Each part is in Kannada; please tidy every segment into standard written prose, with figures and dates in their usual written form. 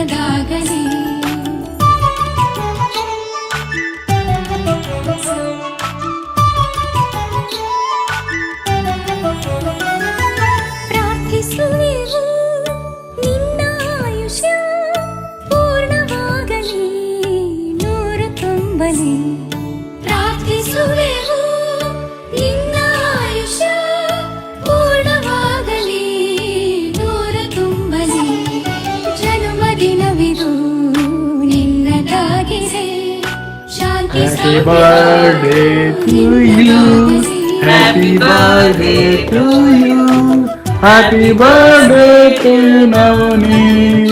ನಿನ್ನದಾಗಲಿ. ಪ್ರಾರ್ಥಿಸುವೆವು ನಿನ್ನ ಆಯುಷ್ಯ ಪೂರ್ಣವಾಗಲಿ, ನೂರು ತುಂಬಲಿ. ಪ್ರಾರ್ಥಿಸುವೆವು ನಿನ್ನ ಆಯುಷ್ಯ ಪೂರ್ಣವಾಗಲಿ, ನೂರು ತುಂಬಲಿ. ಜನ್ಮದಿನವಿದು ನಿನ್ನದಾಗಿದೆ, ಶಾಂತಿ Happy birthday to you. Happy birthday to you. Happy birthday to Navneet.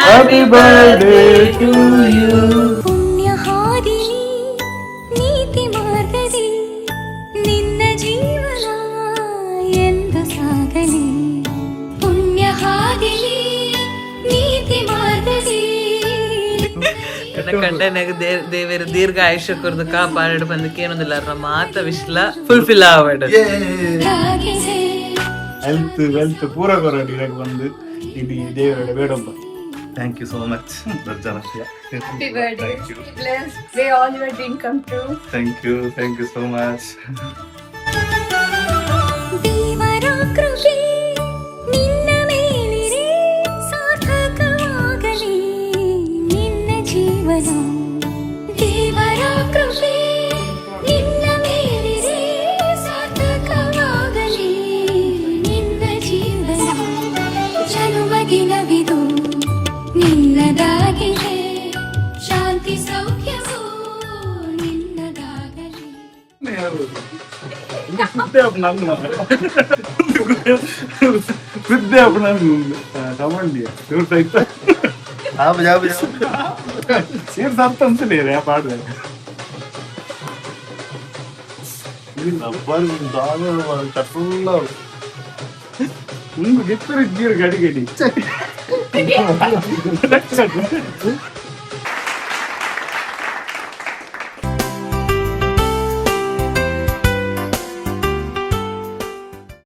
Happy birthday to you. ಪುಣ್ಯ ಹಾದಿನಿ ನೀತಿ ಮಾರ್ಗದಿ ನಿನ್ನ ಜೀವನ ಎಂದು ಸಾಗಲಿ. ಪುಣ್ಯ ಹಾದಿನಿ ನೀತಿ ಮಾರ್ಗದಿ ಕಂಡನಾಗ ದೇವರ ದೀರ್ಘ ಆಯುಷ್ಯ ಕೊರ್ದು ಕಾಪಾಡು ಬಂದಕ್ಕೆ ಏನೊಂದಿಲ್ಲ ನಮ್ಮ ಮಾತ ವಿಶ್ಲ ಫುಲ್ಫಿಲ್ ಆವಾಡ ಹೆಲ್ತ್ ಪೂರ ಕೊರಡಿ ಬಂದು ಇಡೀ ದೇವರ ಬೇಡಪ್ಪ. Thank you so much, Darjana. Happy birthday. Blessed. May all your dreams come true. Thank you so much. ದೇವರ ಕೃಪೆ ನಿನ್ನ ಮೇಲಿರೆ ಸಾರ್ಥಕವಾಗಲಿ ನಿನ್ನ ಜೀವನ. ದೇವರ ಕೃಪೆ ನಿನ್ನ ಮೇಲಿರೆ ಸಾರ್ಥಕವಾಗಲಿ ನಿನ್ನ ಜೀವನ. ಜನ್ಮದಿನವಿದು ನಿನ್ನದಾಗಿದೆ, ಶಾಂತಿ ಸೌಖ್ಯವು ನಿನ್ನದಾಗಲಿ. ಗಡಿ ಗಡಿ